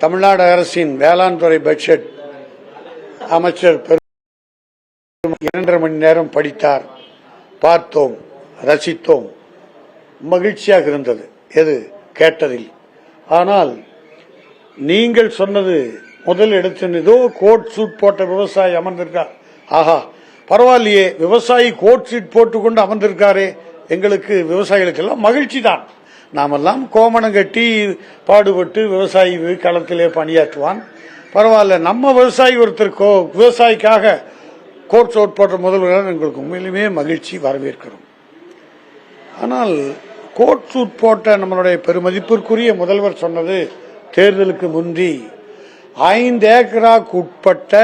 தமிழ்நாடு அரசின் வேளாண் துறை பட்ஜெட் அமைச்சர் 2.5 மணி நேரம் படித்தார், பார்த்தோம், ரசித்தோம், மகிழ்ச்சியாக இருந்தது எது கேட்டதில். ஆனால் நீங்கள் சொன்னது முதல் எடுத்து ஏதோ கோட் சூட் போட்ட விவசாயி அமர்ந்திருக்கார். ஆஹா, பரவாயில்லையே, விவசாயி கோட் சூட் போட்டுக்கொண்டு அமர்ந்திருக்காரே, எங்களுக்கு விவசாயிகளுக்கு எல்லாம் மகிழ்ச்சி தான். நாமெல்லாம் கோமணம் கட்டி பாடுபட்டு விவசாயி களத்திலே பணியாற்றுவான். பரவாயில்ல, நம்ம விவசாயி ஒருத்தர் விவசாயிக்காக கோட் சூட் போட்ட முதல்வர் எங்களுக்கு உண்மையிலுமே மகிழ்ச்சி, வரவேற்கிறோம். ஆனால் கோட் சூட் போட்ட நம்மளுடைய பெருமதிப்பிற்குரிய முதல்வர் சொன்னது தேர்தலுக்கு முந்தி 5 ஏக்கராக்கு உட்பட்ட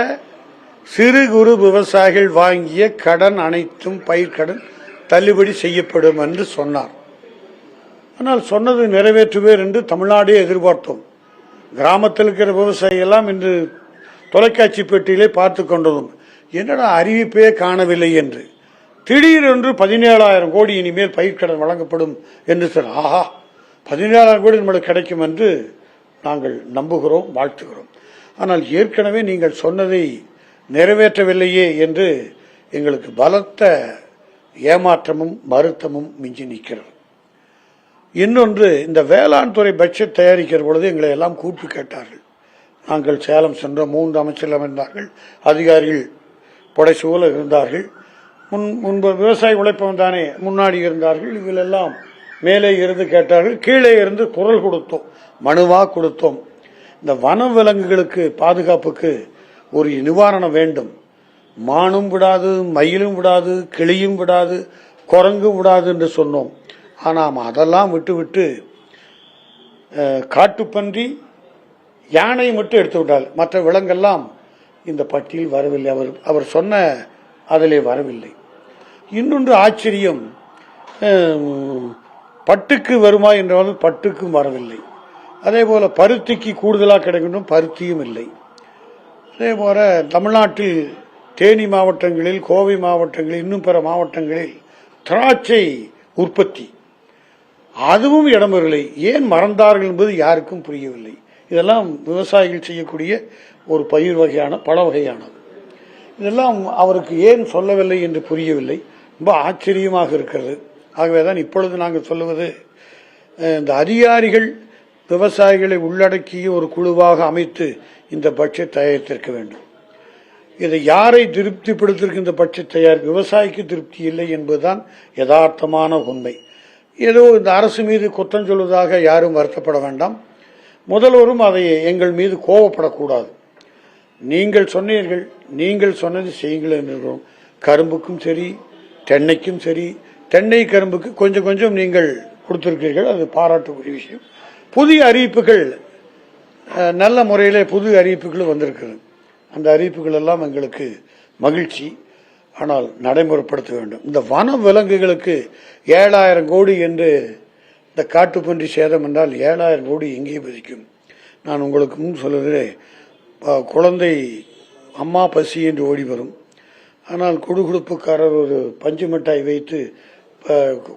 சிறு குறு விவசாயிகள் வாங்கிய கடன் அனைத்தும் பயிர்க்கடன் தள்ளுபடி செய்யப்படும் என்று சொன்னார். ஆனால் சொன்னது நிறைவேற்றுவேர் என்று தமிழ்நாடே எதிர்பார்த்தோம். கிராமத்தில் இருக்கிற விவசாயிகள் எல்லாம் இன்று தொலைக்காட்சி பெட்டியிலே பார்த்து கொண்டதும் என்னடா அறிவிப்பே காணவில்லை என்று. திடீரென்று 17,000 கோடி இனிமேல் பயிர்க்கடன் வழங்கப்படும் என்று சொன்னார். ஆஹா, 17,000 கோடி நம்மளுக்கு கிடைக்கும் என்று நாங்கள் நம்புகிறோம், வாழ்த்துகிறோம். ஆனால் ஏற்கனவே நீங்கள் சொன்னதை நிறைவேற்றவில்லையே என்று எங்களுக்கு பலத்த ஏமாற்றமும் வருத்தமும் மிஞ்சி நிற்கிறது. இன்னொன்று, இந்த வேளாண் துறை பட்ஜெட் தயாரிக்கிற பொழுது எங்களை எல்லாம் கூட்டு கேட்டார்கள். நாங்கள் சேலம் சென்ற 3 அமைச்சர்கள் இருந்தார்கள், அதிகாரிகள் புடைசூழ இருந்தார்கள். முன்பு விவசாய உழைப்பவன் தானே முன்னாடி இருந்தார்கள். இவங்களெல்லாம் மேலே இருந்து கேட்டார்கள், கீழே இருந்து குரல் கொடுத்தோம், மனுவா கொடுத்தோம். இந்த வனவிலங்குகளுக்கு பாதுகாப்புக்கு ஒரு நிவாரணம் வேண்டும். மானும் விடாது, மயிலும் விடாது, கிளியும் விடாது, குரங்கும் விடாது என்று சொன்னோம். ஆனால் அதெல்லாம் விட்டு காட்டுப்பன்றி, யானை மட்டும் எடுத்து விட்டால் மற்ற விலங்கெல்லாம் இந்த பட்டியல் வரவில்லை. அவர் சொன்ன அதிலே வரவில்லை. இன்னொன்று ஆச்சரியம், பட்டுக்கு வருமா என்றாலும் பட்டுக்கும் வரவில்லை. அதே போல பருத்திக்கு கூடுதலாக கிடைக்கணும், பருத்தியும் இல்லை. அதே போல தமிழ்நாட்டில் தேனி மாவட்டங்களில், கோவை மாவட்டங்களில், இன்னும் பிற மாவட்டங்களில் திராட்சை உற்பத்தி, அதுவும் இடம்பெறவில்லை. ஏன் மறந்தார்கள் என்பது யாருக்கும் புரியவில்லை. இதெல்லாம் விவசாயிகள் செய்யக்கூடிய ஒரு பயிர் வகையான பல வகையானது. இதெல்லாம் அவருக்கு ஏன் சொல்லவில்லை என்று புரியவில்லை. ரொம்ப ஆச்சரியமாக இருக்கிறது. ஆகவேதான் இப்பொழுது நாங்கள் சொல்லுவது, இந்த அதிகாரிகள் விவசாயிகளை உள்ளடக்கிய ஒரு குழுவாக அமைத்து இந்த பட்ஜெட் தயாரித்திருக்க வேண்டும். இதை யாரை திருப்திப்படுத்திருக்க இந்த பட்ஜெட் தயார்? விவசாயிக்கு திருப்தி இல்லை என்பதுதான் யதார்த்தமான உண்மை. ஏதோ இந்த அரசு மீது குற்றம் சொல்வதாக யாரும் வருத்தப்பட வேண்டாம். முதல்வரும் அதை எங்கள் மீது கோபப்படக்கூடாது. நீங்கள் சொன்னீர்கள், நீங்கள் சொன்னது செய்யுங்கள் என்றும். கரும்புக்கும் சரி, தென்னைக்கும் சரி, தென்னை கரும்புக்கு கொஞ்சம் கொஞ்சம் நீங்கள் கொடுத்திருக்கிறீர்கள், அது பாராட்டுக்குரிய விஷயம். புதிய அறிவிப்புகள், நல்ல முறையில் புது அறிவிப்புகள் வந்திருக்கிறது. அந்த அறிவிப்புகள் எல்லாம் எங்களுக்கு மகிழ்ச்சி. ஆனால் நடைமுறைப்படுத்த வேண்டும். இந்த வன விலங்குகளுக்கு 7,000 கோடி என்று, இந்த காட்டுப்பன்றி சேதம் என்றால் 7,000 கோடி எங்கே பதிக்கும்? நான் உங்களுக்கு முன் சொல்லுகிறேன், குழந்தை அம்மா பசி என்று ஓடி வரும். ஆனால் குடுகுடுப்புக்காரர் ஒரு பஞ்சு மிட்டாய் வைத்து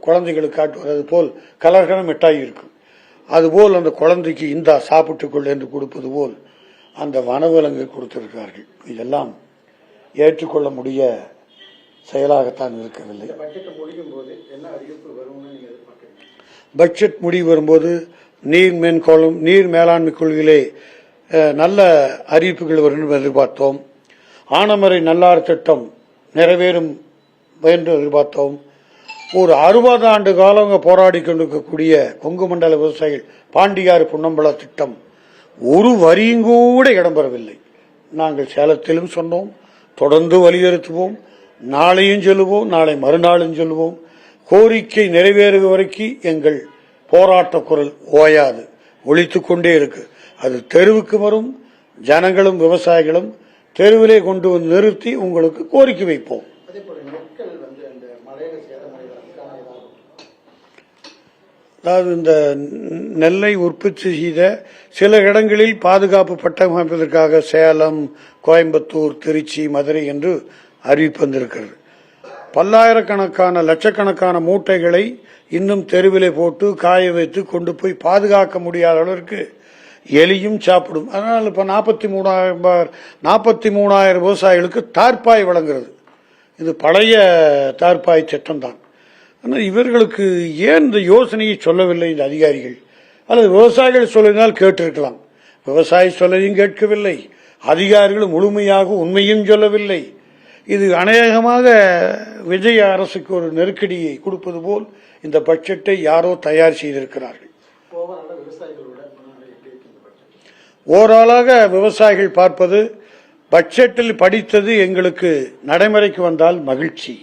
குழந்தைகளுக்கு காட்டுவது, அது போல் கலர்கன மிட்டாய் இருக்கும். அதுபோல் அந்த குழந்தைக்கு இந்தா சாப்பிட்டுக்கொள் என்று கொடுப்பது போல் அந்த வனவிலங்கு கொடுத்திருக்கிறார்கள். இதெல்லாம் ஏற்றுக்கொள்ள முடிய செயலாகத்தான் இருக்கவில்லை. பட்ஜெட் முடிவு வரும்போது நீர் மேலாண்மை கொள்கையிலே நல்ல அறிவிப்புகள் வரும் என்று எதிர்பார்த்தோம். ஆனமரை நல்லார் திட்டம் நிறைவேறும் என்று எதிர்பார்த்தோம். ஒரு 60 ஆண்டு காலம் போராடி கொண்டிருக்கக்கூடிய கொங்கு மண்டல விவசாயிகள் பாண்டியாறு புன்னம்பல திட்டம் ஒரு வரியும் கூட இடம்பெறவில்லை. நாங்கள் சேலத்திலும் சொன்னோம், தொடர்ந்து வலியுறுத்துவோம், நாளையும் சொல்லுவோம், நாளை மறுநாளும் சொல்லுவோம். கோரிக்கை நிறைவேறும் வரைக்கும் எங்கள் போராட்ட குரல் ஓயாது, ஒலித்துக் கொண்டே இருக்கு. அது தெருவுக்கு வரும். ஜனங்களும் விவசாயிகளும் தெருவிலே கொண்டு வந்து நிறுத்தி உங்களுக்கு கோரிக்கை வைப்போம். அதாவது இந்த நெல்லை உற்பத்தி செய்த சில இடங்களில் பாதுகாப்பு பட்டம் அமைப்பதற்காக சேலம், கோயம்புத்தூர், திருச்சி, மதுரை என்று அறிவிப்பு வந்திருக்கிறது. பல்லாயிரக்கணக்கான லட்சக்கணக்கான மூட்டைகளை இன்னும் தெருவிலே போட்டு காய வைத்து கொண்டு போய் பாதுகாக்க முடியாத அளவிற்கு எலியும் சாப்பிடும். அதனால் இப்போ 43,000 விவசாயிகளுக்கு தார்ப்பாய் வழங்குறது. இது பழைய தார்ப்பாய் திட்டம் தான். ஆனால் இவர்களுக்கு ஏன் இந்த யோசனையை சொல்லவில்லை இந்த அதிகாரிகள்? அல்லது விவசாயிகள் சொல்லினால் கேட்டிருக்கலாம். விவசாயி சொல்லலையும் கேட்கவில்லை, அதிகாரிகள் முழுமையாக உண்மையும் சொல்லவில்லை. இது அநேகமாக விஜய் அரசுக்கு ஒரு நெருக்கடியை கொடுப்பது போல் இந்த பட்ஜெட்டை யாரோ தயார் செய்திருக்கிறார்கள். ஓவராலாக விவசாயிகள் பார்ப்பது, பட்ஜெட்டில் படித்தது எங்களுக்கு நடைமுறைக்கு வந்தால் மகிழ்ச்சி,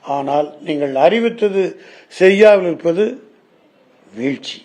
ஆனால் நீங்கள் அறிவித்தது செய்யாமல் இருப்பது வீழ்ச்சி.